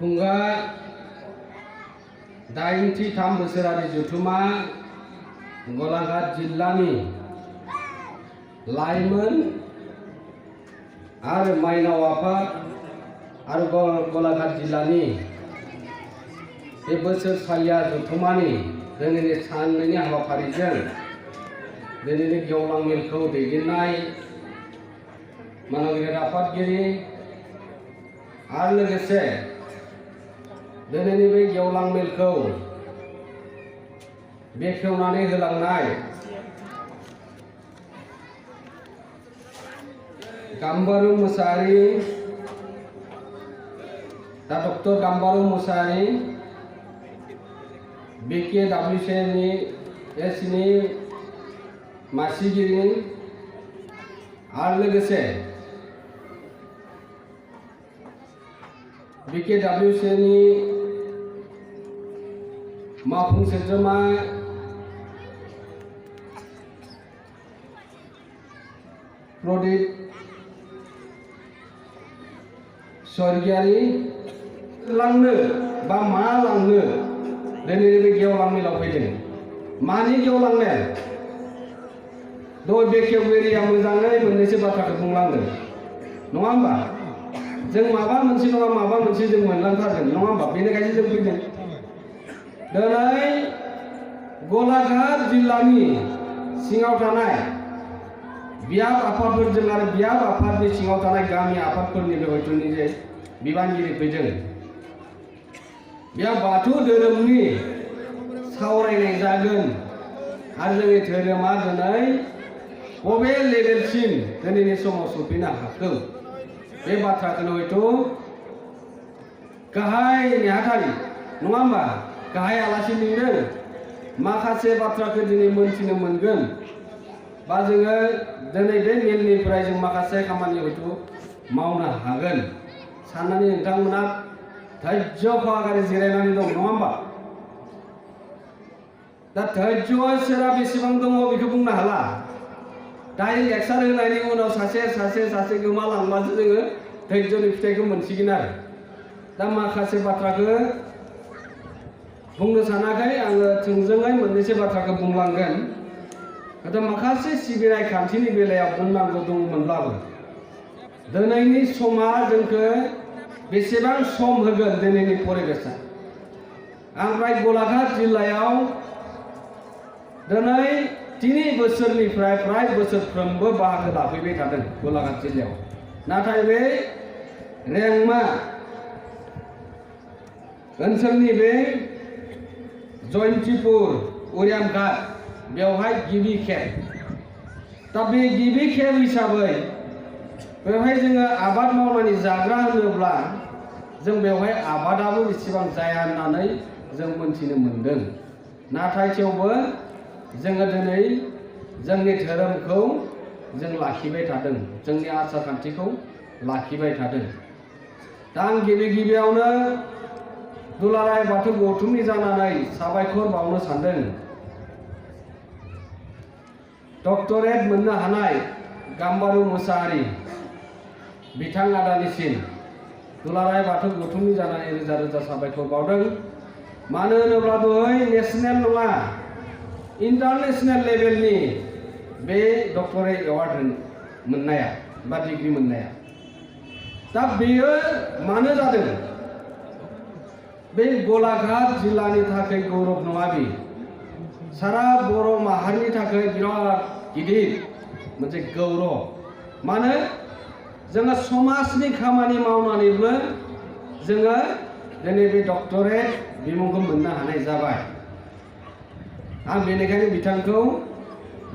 खुंगा 83 बोसोरारि जथुमा गलाघाट जिल्लानि लाइमोन आरो माइनाव आफाद आरो गलाघाट जिल्लानि बे बोसोरसालिया जथुमानि दिनैनि साननैनि हाबाफारिजों दिनैनि गेवलां मेलखौ दैदेननाय मानगिरि आफादगिरि आरो लोगोसे दिनैनि बे गेवलां मेलखौ बेखेवनानै होलांनाय गाम्बारु मोसाहारि दा डक्टर गाम्बारु मोसाहारि BKWCनि मासिगिरि आरो लोगोसे BKWCनि मावफुं सोद्रोमा प्रदीप स्वर्गियारि लांनो बा मा लांनो दिनैनि बे गेवलां मेलाव फैदों मानि गेवलां मेल दय बेखेवगिरिया मोजाङै मोननैसो बाथ्राखौ बुंलांदों नङा होमबा जों माबा मोनसे नङा माबा मोनसे जों मोनलांथारगोन नङा होमबा बेनिखायनो जों फैदों दिनै गलाघाट जिल्लानि सिङाव थानाय बियाब आफादफोरजों आरो बियाब आफादनि सिङाव थानाय गामि आफादफोरनिबो हयथ'नि जे बिबानगिरि फैदों बेयाव बाथौ धोरोमनि सावरायनाय जागोन आरो जोंनि धोरोमा दिनै बबे लेभेलसिम दिनैनि समाव सफैनो हाखो बे बाथ्राखौनो हयथ' गाहाय नेहाथारि नङा होमबा गाहाय आलासि लिंदों माखासे बाथ्राखौ दिनै मोनथिनो मोनगोन बा जोङो दिनै बे मेलनिफ्राय जों माखासे खामानि हयथ' मावनो हागोन साननानै नोंथांमोना धैर्य सहकारे जिरायनानै दं नङा होमबा दा धैर्यआ सोरा बेसेबां दङ बेखौ बुंनो हाला डाइरेक्ट लेक्सार होनायनि उनाव सासे गोमालांबासो जोङो धैर्यनि फिथाइखौ मोनसिगोन आरो दा माखासे बाथ्राखौ बुंनो सानाखै आङो थोंजोङै मोननैसो बाथ्राखौ बुंलांगोन नाथाय माखासे सिबिनाय खान्थिनि बेलायाव बुंनांगौ दंमोनब्लाबो दिनैनि समा जोंखौ बेसेबां सम होगोन दिनैनि परिबेसा ओमफ्राय गलाघाट जिल्लायाव दिनै 3 बोसोरनिफ्राय फ्राय बोसोरफ्रोमबो बाहागो लाफैबाय थादों गलाघाट जिल्लायाव नाथाय बे रेंमा ओनसोलनि बे जयन्तिपुर उरियामघाट बेवहाय गिबि खेब दा बे गिबि खेब हिसाबै बेवहाय जोङो आबाद मावनानै जाग्रा होनोब्ला जों बेवहाय आबादाबो इसेबां जाया होननानै जों मोनथिनो मोनदों नाथाय थेवबो जोङो दिनै जोंनि धोरोमखौ जों लाखिबाय थादों जोंनि आसार खान्थिखौ लाखिबाय थादों दा आं गिबियावनो दुलाराय बाथौ गौथुमनि जानानै साबायखर बावनो सानदों डक्टरेट मोननो हानाय गाम्बारु मोसाहारि बिथां आदानिसिम दुलाराय बाथौ गौथुमनि जानानै रोजा रोजा साबायखर बावदों मानो होनोब्ला दहाय नेशनेल नङा इन्टारनेशनेल लेभेलनि बे डक्टरेट एवार्ड मोननाया बा डिग्री मोननाया दा बेयो मानो जादों बे गलाघाट जिल्लानि थाखाय गौरब नङा बे सारा बर' माहारिनि थाखाय बिराद गिदिर मोनसे गौरब मानो जोङो समाजनि खामानि मावनानैबो जोङो दिनै बे डक्टरेट बिमुंखौ मोननो हानाय जाबाय आं बेनिखायनो बिथांखौ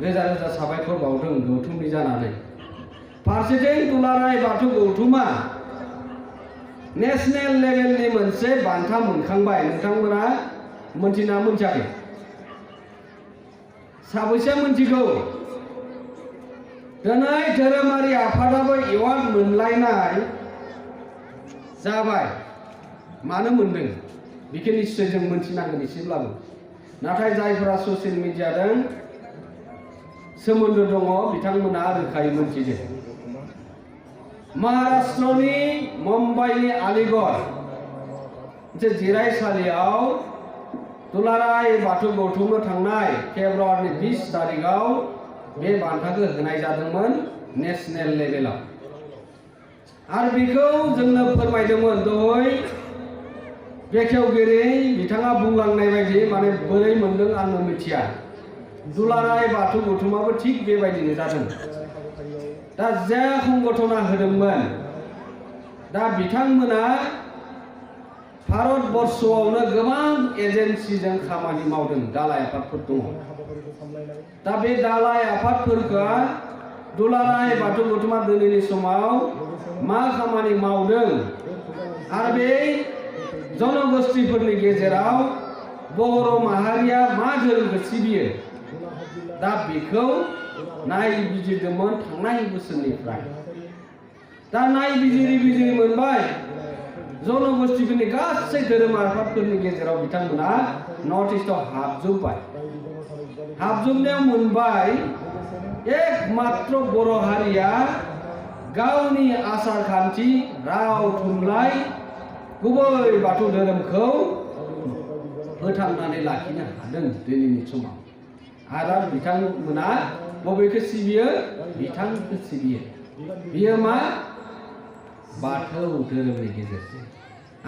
रोजा रोजा साबायखर बावदों गौथुमनि जानानै फारसेथिं दुलाराय बाथौ गौथुमा नेशनेल लेभेलनि मोनसे बान्था मोनखांबाय नोंथांमोना मोनथिना मोनथियाखै साबैसे मोनथिगौ दिनै धोरोमारि आफादाबो एवार्ड मोनलायनाय जाबाय मानो मोनदों बेखौ निश्चय जों मोनथिनांगोन एसेब्लाबो नाथाय जायफोरा ससियेल मिडियाजों सोमोन्दो दङ बिथांमोना रोखायै मोनथिदों महाराष्ट्रनि मुम्बाइनि आलिगड़ मोनसे जिरायसालियाव दुलाराय बाथौ गौथुमनो थांनाय फेब्रुवारिनि 20 तारिखआव बे बान्थाखौ होनाय जादोंमोन नेशनेल लेभेलाव। आरो बेखौ जोंनो फोरमायदोंमोन दहाय बेखेवगिरि बिथाङा बुंलांनाय बायदि माने बोरै मोनदों आङो मिथिया। दुलाराय बाथौ गौथुमाबो थिग बेबायदिनो जादों। दा जे संगठना होदोंमोन दा बिथांमोना भारतबर्षआवनो गोबां एजेन्सिजों खामानि मावदों, दालाय आफादफोर दङ। दा बे दालाय आफादफोरखौ दुलाराय बाथौ गौथुमा दिनैनि समाव मा खामानि मावदों आरो बे जनगोष्ठीफोरनि गेजेराव बर' माहारिया मा धोरोमखौ सिबियो दा बेखौ नायबिजिरदोंमोन थांनाय बोसोरनिफ्राय। दा नायबिजिरि मोनबाय जनगोष्ठीफोरनि गासै धोरोम आफादफोरनि गेजेराव बिथांमोना नर्थ इस्टआव हाबजोबबाय। हाबजोबनायाव मोनबाय एकमात्र बर' हारिया गावनि आसार खान्थि राव थुनलाइ गुबै बाथौ धोरोमखौ फोथांनानै लाखिनो हादों दिनैनि समाव। आरो बिथांमोना बबेखौ सिबियो? बिथांखौ सिबियो। बियो मा? बाथौ धोरोमनि गेजेरजों।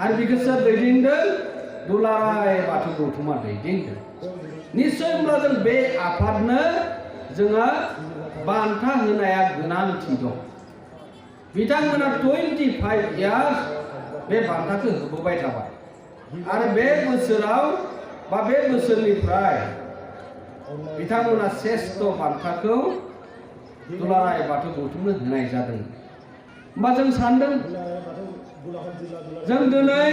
आरो बेखौ सोर दैदेनदों? दुलाराय बाथौ गौथुमा दैदेनदों। निश्चय होनब्ला जों बे आफादनो जोङो बान्था होनाया गोनांथि दं। बिथांमोना 25 इयार्स बे बान्थाखौ होबोबाय थाबाय। आरो बे बोसोराव बा बे बोसोरनिफ्राय बिथांमोना श्रेष्ठ बान्थाखौ दुलाराय बाथौ गौथुमनो होनाय जादों। होमबा जों सानदों जों दिनै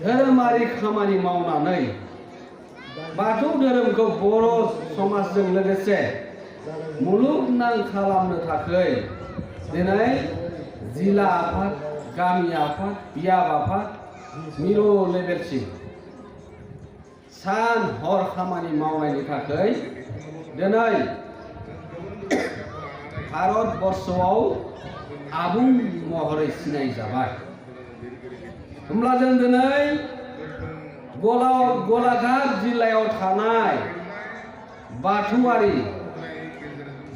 धोरोमारि खामानि मावनानै बाथौ धोरोमखौ बर' समाजजों लोगोसे मुलुगनां खालामनो थाखाय दिनै जिल्ला आफाद, गामि आफाद, बियाब आफाद, मिरु लेभेलसिम सान हर खामानि मावनायनि थाखाय दिनै भारतबर्षआव आबुं महरै सिनाय जाबाय। होमब्ला जों दिनै गलाघाट जिल्लायाव थानाय बाथौआरि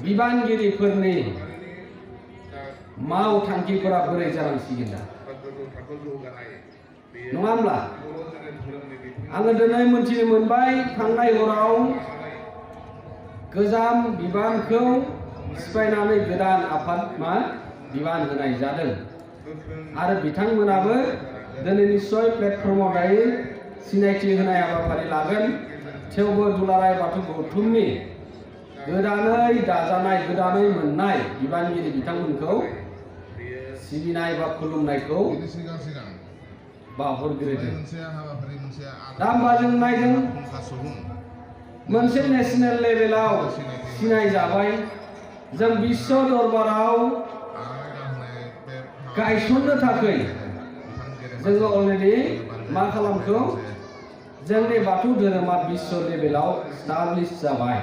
बिबानगिरिफोरनि मावथांखिफोरा बोरै जालांसिगोन दा? नङा होमब्ला? आङो दिनै मोनथिनो मोनबाय थांनाय हराव गोजाम बिबानखौ सिफायनानै गोदान आफाद बिबान होनाय जादों। आरो बिथांमोनाबो दिनै निश्चय प्लेटफर्माव दायो सिनायथि होनाय हाबाफारि लागोन। थेवबो दुलाराय बाथौ गौथुमनि गोदानै दाजानाय गोदानै मोननाय बिबानगिरि बिथांमोनखौ सिबिनाय बा खुलुमनायखौ बावहरग्रोदों। दा होमबा जों नायदों मोनसे नेशनेल लेभेलाव सिनाय जाबाय। जों बिश्व दरबाराव गायसननो थाखाय जोङो अलरेडि मा खालामखो? जोंनि बाथौ धोरोमा बिश्व लेभेलाव स्टाब्लिश जाबाय।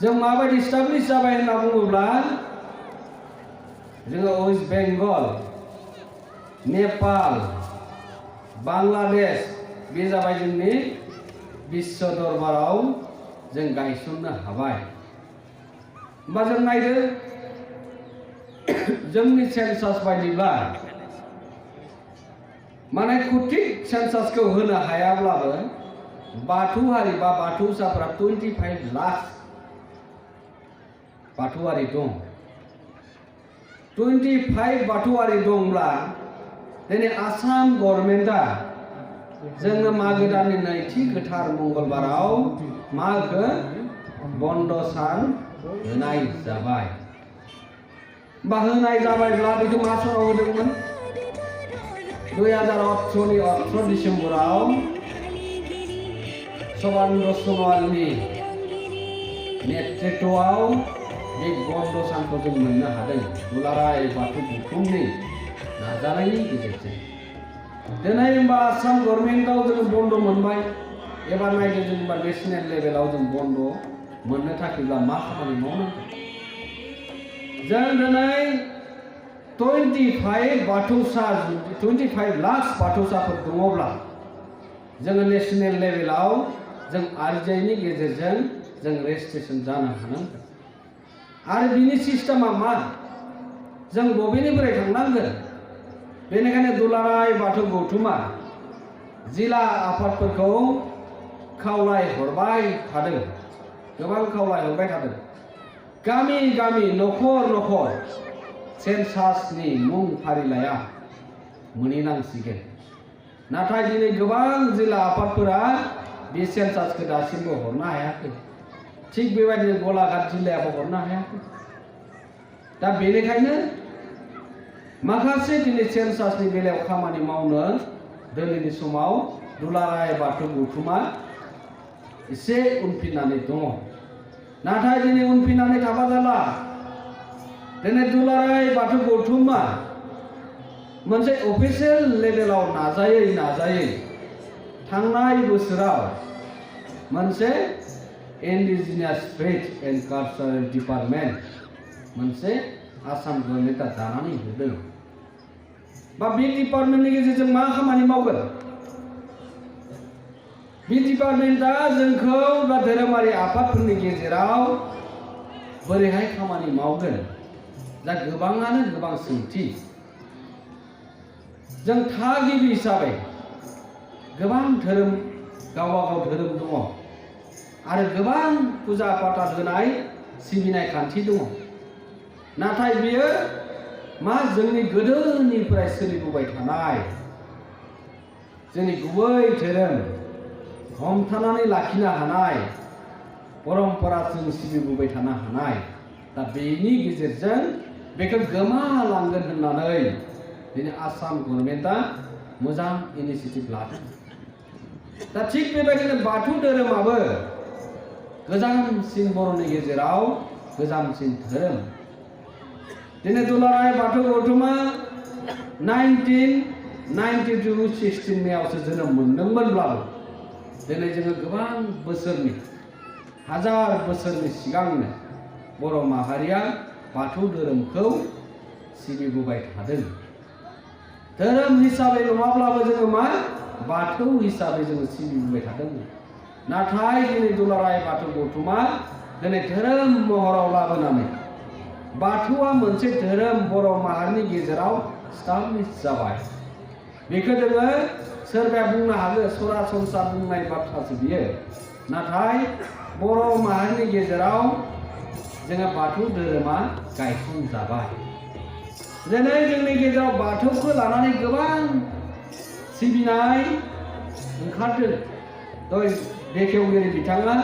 जों माबायदि स्टाब्लिश जाबाय होनना बुङोब्ला जोङो वेस्ट बेंगल, नेपाल, बांलादेश बे जाबाय जोंनि बिश्व दरबाराव जों गायसननो हाबाय। होमबा जों नायदो जोंनि सेन्सास बायदिब्ला माने थिक सेन्सासखौ होनो हायाब्लाबो बाथौ हारि बा बाथौसाफोरा 25 लाख बाथौआरि दं। 25 बाथौआरि दंब्ला दिनै आसाम गभर्नमेन्टआ जोंनो मागो दाननि नैथि गोथार मंगलबाराव मागो बन्द सान होनाय जाबाय। बा होनाय जाबायब्ला बेखौ मा समाव होदोंमोन? 2018 नि 18 डिसेम्बराव सबानन्द सन'वालनि नेतृत्वआव बे बन्द सानखौ जों मोननो हादों दुलाराय बाथौ गौथुमनि नाजानायनि गेजेरजों। दिनै होमबा आसाम गभर्नमेन्टआव जों बन्द मोनबाय। एबार नायदो जों होमबा नेशनेल लेभेलाव जों बन्द मोननो थाखायब्ला मा खामानि मावनांगौ? जों दिनै 25 लाख बाथौसाफोर दङब्ला जोङो नेशनेल लेभेलाव जों आरजिआइनि गेजेरजों जों रेजिस्ट्रेसन जानो हानांगोन। आरो बिनि सिस्टेमा मा? जों बबेनिफ्राय थांनांगोन? बेनिखायनो दुलाराय बाथौ गौथुमा जिल्ला आफादफोरखौ खावलायहरबाय थादों, गोबां खावलायहरबाय थादों। गामि गामि न'खर न'खर सेन्सासनि मुं फारिलाइया मोनहैनांसिगोन। नाथाय दिनै गोबां जिल्ला आफादफोरा बे सेन्सासखौ दासिमबो हरनो हायाखै। थिग बेबायदिनो गलाघाट जिल्लायाबो हरनो हायाखै। दा बेनिखायनो माखासे दिनै सेन्सासनि बेलायाव खामानि मावनो दिनैनि समाव दुलाराय बाथौ गौथुमा एसे उनफिननानै दङ। नाथाय दिनै उनफिननानै थाबा जाला। दिनै दुलाराय बाथौ गौथुमा मोनसे अफिसियेल लेभेलाव नाजायै थांनाय बोसोराव मोनसे इन्डिजिनियास फेथ एन्ड कालचारेल डिपार्टमेन्ट मोनसे आसाम गभर्नमेन्टआ दानानै होदों। बा बे डिपार्टमेन्टनि गेजेरजों मा खामानि मावगोन? बे डिपार्टमेन्टआ जोंखौ बा धोरोमारि आफादफोरनि गेजेराव बोरैहाय खामानि मावगोन? दा गोबाङानो गोबां सोंथि। जों थागिबि हिसाबै गोबां धोरोम गावबा गाव धोरोम दङ आरो गोबां फुजा फाथाल होनाय सिबिनाय खान्थि दङ। नाथाय बियो मा? जोंनि गोदोनिफ्राय सोलिबोबाय थानाय जोंनि गुबै धोरोम हमथानानै लाखिनो हानाय परम्परा जों सिबिबोबाय थानो हानाय। दा बेनि गेजेरजों बेखौ गोमालांगोन होननानै दिनै आसाम गभर्नमेन्टआ मोजां इनिसिएटिभ लादों। दा थिग बेबायदिनो बाथौ धोरोमाबो गोजामसिन बर'नि गेजेराव गोजामसिन धोरोम। दिनै दुलाराय बाथौ गौथुमा 1992-16 मेआवसो जोनोम मोनदोंमोनब्लाबो दिनै जोङो गोबां बोसोरनि हाजार बोसोरनि सिगांनो बर' माहारिया बाथौ धोरोमखौ सिबिबोबाय थादों। धोरोम हिसाबै नङाब्लाबो जोङो मा? बाथौ हिसाबै जोङो सिबिबोबाय थादोंमोन। नाथाय दिनै दुलाराय बाथौ गौथुमा दिनै धोरोम महराव लाबोनानै बाथौआ मोनसे धोरोम बर' माहारिनि गेजेराव स्टाब्लिश जाबाय। बेखौ जोङो सोरबाया बुंनो हागौ सरासनस्रा बुंनाय बाथ्रासो बियो। नाथाय बर' माहारिनि गेजेराव जोङो बाथौ धोरोमा गायसनजाबाय। दिनै जोंनि गेजेराव बाथौखौ लानानै गोबां सिबिनाय ओंखारदों। दय बेखेवगिरि बिथाङा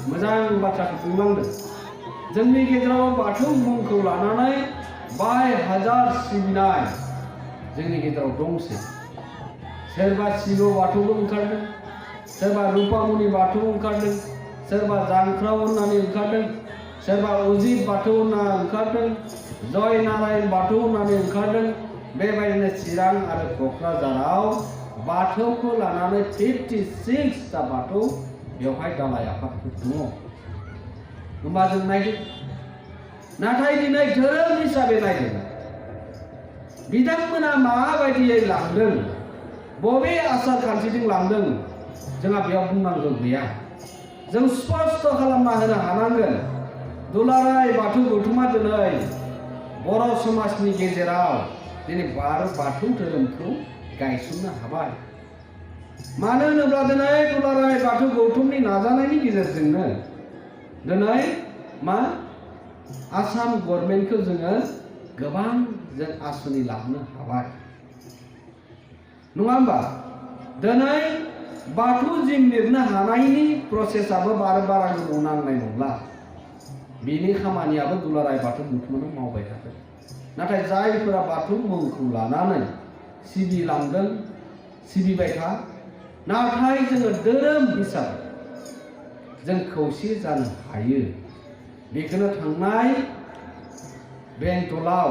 मोजां बाथ्राखौ बुंलांदों। जोंनि गेजेराव बाथौ मुंखौ लानानै बाय हाजार सिबिनाय जोंनि गेजेराव दंसै। सोरबा शिव बाथौबो ओंखारदों, सोरबा रुपामुनि बाथौ ओंखारदों, सोरबा जांख्राव होननानै ओंखारदों, सोरबा अजित बाथौ होनना ओंखारदों, जय नारायण बाथौ होननानै ओंखारदों। बेबायदिनो चिरां आरो क'क्राझाराव बाथौखौ लानानै 56टा बाथौ बेवहाय दालाय आफादफोर दङ। होमबा जों नायदो। नाथाय दिनै धोरोम हिसाबै नायदों बिथांमोना माबायदियै लांदों, बबे आसार खान्थिजों लांदों, जोंहा बेयाव बुंनांगौ गैया। जों स्पष्ट खालामना होनो हानांगोन। दुलाराय बाथौ गौथुमा दिनै बर' समाजनि गेजेराव दिनै बाथौ धोरोमखौ गायसननो हाबाय। मानो होनोब्ला दिनै दुलाराय बाथौ गौथुमनि नाजानायनि गेजेरजोंनो दिनै मा? आसाम गभर्नमेन्टखौ जोङो गोबां जों आसनि लाबोनो हाबाय। नङा होमबा? दिनै बाथौ जिं लिरनो हानायनि प्रसेसआबो बारा गोबाव नांनाय नंला। बेनि खामानियाबो दुलाराय बाथौ गौथुमानो मावबाय थादों। नाथाय जायफोरा बाथौ मुंखौ लानानै सिबिलांदों, सिबिबाय था। नाथाय जोङो धोरोम हिसाबै जों खौसे जानो हायो। बेखौनो थांनाय बेंटलाव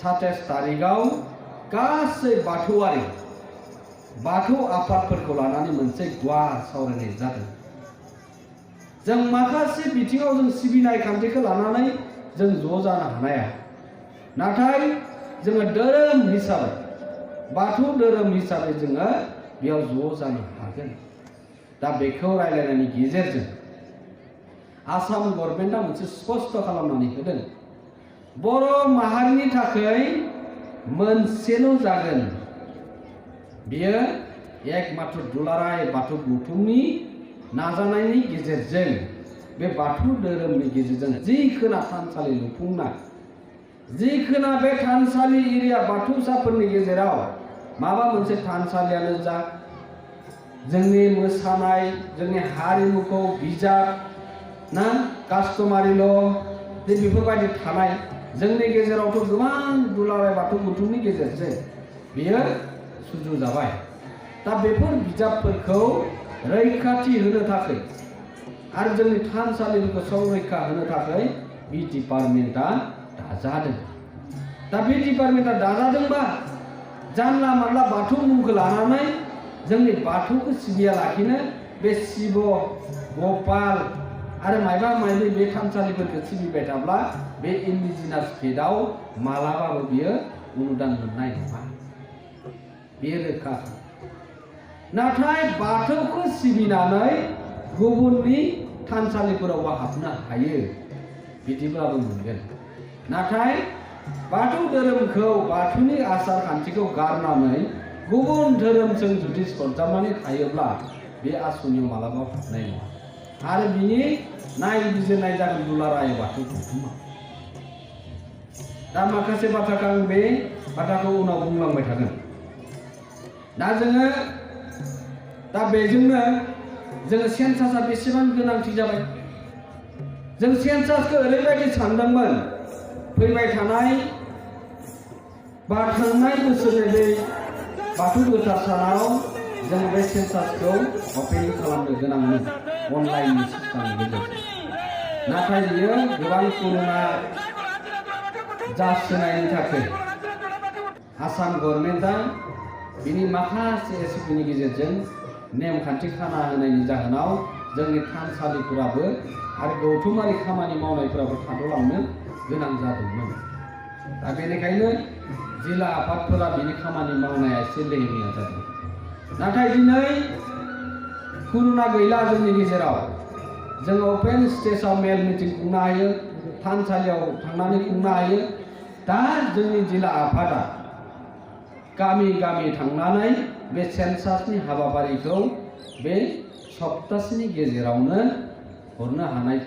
27 तारिखआव गासै बाथौआरि बाथौ आफादफोरखौ लानानै मोनसे गुवार सावरायनाय जादों। जों माखासे बिथिङाव जों सिबिनाय खान्थिखौ लानानै जों ज' जानो हानाया। नाथाय जोङो धोरोम हिसाबै बाथौ धोरोम हिसाबै जोङो बेयाव ज' जानो हागोन। दा बेखौ रायलायनायनि गेजेरजों आसाम गभर्नमेन्टआ मोनसे स्पष्ट खालामनानै होदों बर' माहारिनि थाखाय मोनसेल' जागोन। बियो एकमात्र दुलाराय बाथौ गौथुमनि नाजानायनि गेजेरजों बे बाथौ धोरोमनि गेजेरजों जिखोना थानसालि लुफुंनाय जिखोना बे थानसालि एरिया बाथौसाफोरनि गेजेराव माबा मोनसे थानसालियानो जा जोंनि मोसानाय जोंनि हारिमुखौ बिजाब ना कास्टमारि ल' बेफोरबायदि थानाय जोंनि गेजेरावथ' गोबां दुलाराय बाथौ गौथुमनि गेजेरजों बियो सुजुजाबाय। दा बेफोर बिजाबफोरखौ रैखाथि होनो थाखाय आरो जोंनि थानसालिफोरखौ संरैखा होनो थाखाय बे डिपार्टमेन्टआ दाजादों। दा बे डिपार्टमेन्टआ दाजादोंबा जानला मानला बाथौ मुंखौ लानानै जोंनि बाथौखौ सिबिया लाखिनो बे शिव गपाल आरो मायबा मायबि बे थानसालिफोरखौ सिबिबाय थाब्ला बे इन्डिजिनास फेटआव मालाबाबो बियो अनुदान मोननाय नङा। बेयो रोखा। नाथाय बाथौखौ सिबिनानै गुबुननि थानसालिफोरावबो हाबनो हायो बिदिब्लाबो मोनगोन। नाथाय बाथौ धोरोमखौ बाथौनि आसार खान्थिखौ गारनानै गुबुन धोरोमजों जुदि सरजाबनानै थायोब्ला बे आसनियाव मालाबाबो हाबनाय नङा आरो बिनि नायबिजिरनाय जागोन दुलाराय बाथौ गौथुमाव। दा माखासे बाथ्राखौ आं बे बाथ्राखौ उनाव बुंलांबाय थागोन। दा जोङो दा बेजोंनो जोङो सेन्सासआ बेसेबां गोनांथि जाबाय। जों सेन्सासखौ ओरैबायदि सानदोंमोन फैबाय थानाय बा थांनाय बोसोरनि बे बाथौ गोथार सानाव जों बे सेन्सासखौ अपेन खालामनो गोनांमोन अनलाइननि सिस्टेमनि गेजेरजों। नाथाय बियो गोबां कर'ना जासोनायनि थाखाय आसाम गभर्नमेन्टआ बिनि माखासे एसपिनि गेजेरजों नेमखान्थि खाना होनायनि जाहोनाव जोंनि थानसालिफोराबो आरो गौथुमारि खामानि मावनायफोराबो थाद'लांनो गोनां जादोंमोन। दा बेनिखायनो जिल्ला आफादफोरा बिनि खामानि मावनाया एसे लेहेमिया जादों। नाथाय दिनै कर'ना गैला जोंनि गेजेराव जोङो अपेन स्टेजआव मेल मिटिं खुंनो हायो थानसालियाव थांनानै खुंनो हायो। दा जोंनि जिल्ला आफादा गामि गामि थांनानै बे सेन्सासनि हाबाफारिखौ बे सप्तासेनि गेजेरावनो हरनो हानाय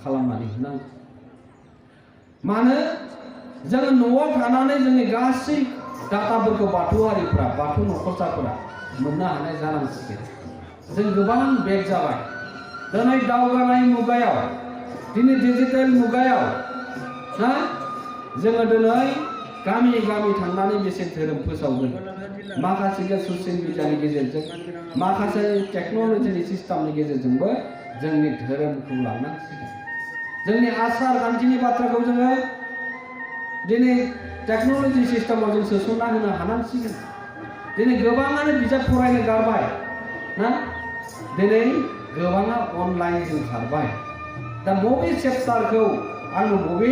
खालामनानै होनांगौ। मानो जोङो न'आव थानानै जोंनि गासै डाटाफोरखौ बाथौआरिफ्रा बाथौ न'खरसाफोरा मोननो हानाय जानांसिगोन। जों गोबां बेक जाबाय। दिनै दावगानाय मुगायाव दिनै डिजिटेल मुगायाव जोङो दिनै गामि गामि थांनानै बेसे धोरोम फोसावगोन माखासेखौ ससियेल मिडियानि गेजेरजों माखासे टेक्न'लजिनि सिस्टेमनि गेजेरजोंबो जोंनि धोरोमखौ लानांसिगोन। जोंनि आसार खान्थिनि बाथ्राखौ जोङो दिनै टेक्न'लजि सिस्टेमाव जों सोसनना होनो हानांसिगोन। दिनै गोबाङानो बिजाब फरायनो गारबाय ना दिनै गोबाङा अनलाइनजों खारबाय। दा बबे चेप्टारखौ आंनो बबे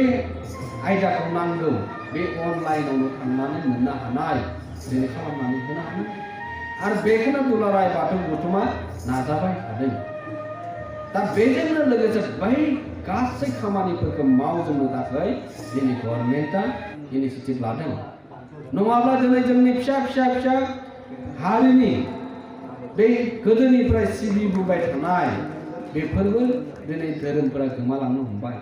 आयदाखौ नांगौ बे अनलाइनावनो थांनानै मोननो हानाय दिनै खालामनानै होनो हानाय आरो बेखौनो दुलाराय बाथौ गौथुमा नाजाबाय थादों। दा बेजोंनो लोगोसे बै गासै खामानिफोरखौ मावजोबनो थाखाय दिनै गभर्नमेन्टआ इनिसिएटिभ लादों। नङाब्ला दिनै जोंनि फिसा फिसा फिसा हारिनि बे गोदोनिफ्राय सिबिबोबाय थानाय बेफोरबो दिनै धोरोमफोरा गोमालांनो हमबाय।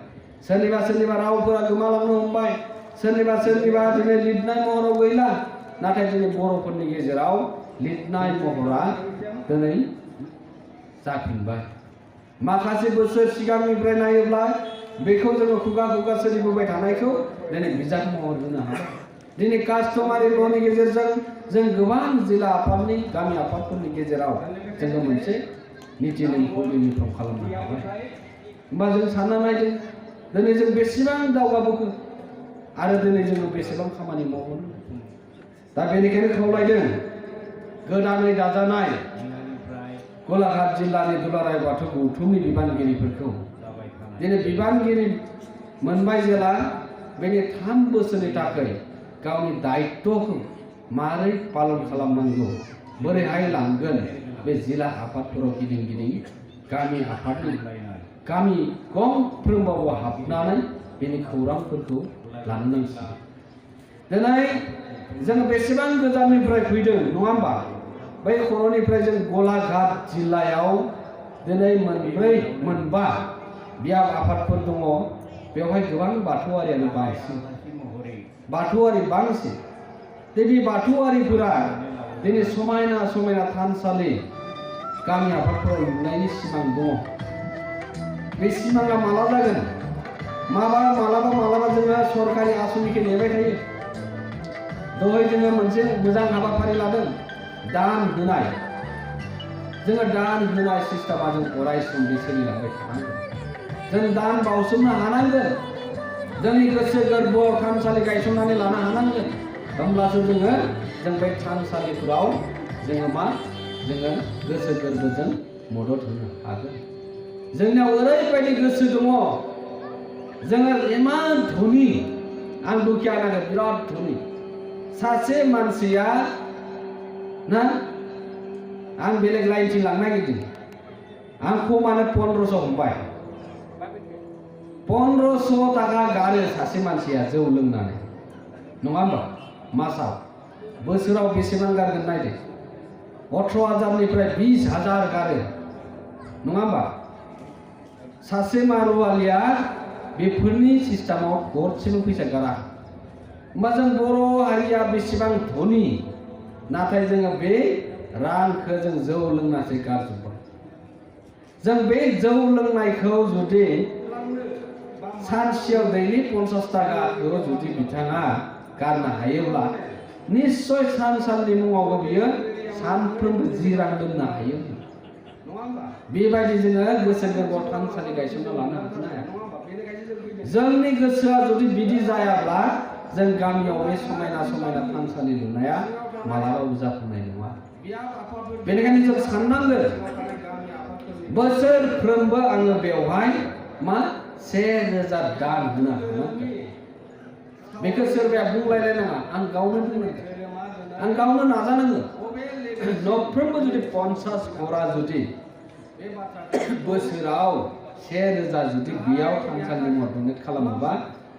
सोरनिबा सोरनिबा रावफोरा गोमालांनो हमबाय। सोरनिबा सोरनिबा दिनै लिरनाय महराव गैला। नाथाय दिनै बर'फोरनि गेजेराव लिरनाय महरा दिनै जाफिनबाय। माखासे बोसोर सिगांनिफ्राय नायोब्ला बेखौ जोङो खुगा खुगा सोलिबोबाय थानायखौ दिनै बिजाब महर होनो हाबाय। दिनै कास्टमारि ल'नि गेजेरजों जों गोबां जिल्ला आफादनि गामि आफादफोरनि गेजेराव जोङो मोनसे नीति नेमखौ इउनिफर्म खालामनो हाबाय। होमबा जों सानना नायदों दिनै जों बेसेबां दावगाबोखो आरो दिनै जोङो बेसेबां खामानि मावगोन। दा बेनिखायनो खावलायदों गोदानै दाजानाय गलाघाट जिल्लानि दुलाराय बाथौ गौथुमनि बिबानगिरिफोरखौ दिनै बिबानगिरि मोनबाय जेला बेनि 3 बोसोरनि थाखाय गावनि दायित्वखौ मारै पालन खालामनांगौ बोरैहाय लांगोन बे जिल्ला आफादफोराव गिदिं गिदिं गामि आफादनि गामि गंफ्रोमबावबो हाबनानै बेनि खौरांफोरखौ लानो नांसिगोन। दिनै जों बेसेबां गोजाननिफ्राय फैदों नङा होमबा? बै खर'निफ्राय जों गलाघाट जिल्लायाव दिनै मोनबा बियाब आफादफोर दङ। बेवहाय गोबां बाथौआरियानो बांसिन, बाथौआरि बांसिन। बे बाथौआरिफोरा दिनै समायना समायना थानसालि गामि आफादफोराव लुनायनि सिमां दङ। बे सिमाङा माला जागोन? मालाबा जोङो सरकारि आसनिखौ नेबाय थायो। दहाय जोङो मोनसे मोजां हाबाफारि लादों, दान होनाय। जोङो दान होनाय सिस्टेमा जों अरायसम बे सोलिलांबाय थानांगोन। जों दान बावसोमनो हानांगोन। जोंनि गोसो गोरबोआव थानसालि गायसननानै लानो हानांगोन। होमब्लासो जों बै थानसालिफोराव जोङो गोसो गोरबोजों मदद होनो हागोन। जोंनियाव ओरैबायदि गोसो दङ, जोङो इमान धोनि, आं दुखिया नागोन बिराद धोनि। सासे मानसिया ना, आं बेलेग लाइनथिं लांनो नागिरदों। आं खमानो 1500 हमबाय। 1500 थाखा गारो सासे मानसिया जौ लोंनानै, नङा होमबा? मासाव बोसोराव बेसेबां गारगोन नायदो। 18,000निफ्राय 20,000 गारो, नङा होमबा? सासे मारुवालिया बेफोरनि सिस्टेमाव गरसेबो फैसा गारा। होमबा जों बर' हारिया बेसेबां धोनि, नाथाय जोङो बे रांखौ जों जौ लोंनासो गारजोब्बाय। जों बे जौ लोंनायखौ जुदि सानसेयाव दैलि 50 थाखाखौ जुदि बिथाङा गारनो हायोब्ला निश्चय थानसालिनि मुङावबो बियो सानफ्रोमबो 10 रां दोननो हायो। बेबायदि जोङो गोसो गोरबोआव थानसालि गायसनना लानो हागोन ना हाया? जोंनि गोसोआ जुदि बिदि जायाब्ला जों गामियाव बे समायना समायना थानसालि लुनाया मालाबाबो जाफुंनाय नङा। बेनिखायनो जों साननांगोन, बोसोरफ्रोमबो आङो बेवहाय 1000 दान होनो हानांगोन। बेखौ सोरबाया बुंलायलायनाङा, आं गावनो बुंनांगोन, आं गावनो नाजानांगोन। नफ्रोमबो जुदि 50 घरा जुदि बोसोराव 1000 जुदि बेयाव थानसालिनि मुङाव डनेट खालामोबा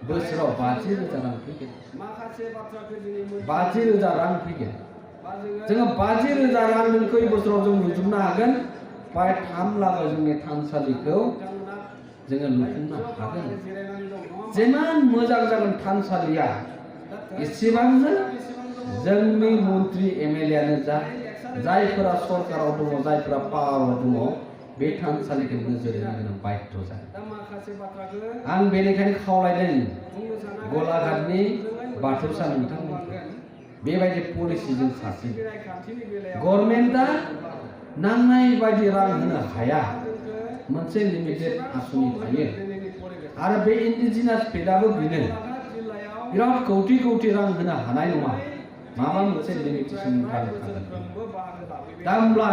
बोसोराव 50,000 रां फैगोन। 50,000 रां फैगोन। जोङो 50,000 रांजों खै बोसोराव जों लुजोबनो हागोन? प्राय 3 लाखआव जोंनि थानसालिखौ जोङो लुफुंनो हागोन। जेमान मोजां जागोन थानसालिया, एसेबांनो जोंनि मन्त्रि एमएलएआनो जा, जायफोरा सरकाराव दङ, जायफोरा पावाराव दङ, बे थानसालिखौ नोजोर होनो गोनां बाध्य जागोन। आं बेनिखायनो खावलायदों गलाघाटनि बाथौसा नोंथांमोनखौ बेबायदि पलिसिजों सासे गभर्नमेन्टआ नांनाय बायदि रां होनो हाया। मोनसे लिमिटेड आसनि थायो आरो बे इन्डिजिनास पेडआबो बेनो बिराद कौटि रां होनो हानाय नङा। माबा मोनसे लिमिटेसन रां थागोन। दा होमब्ला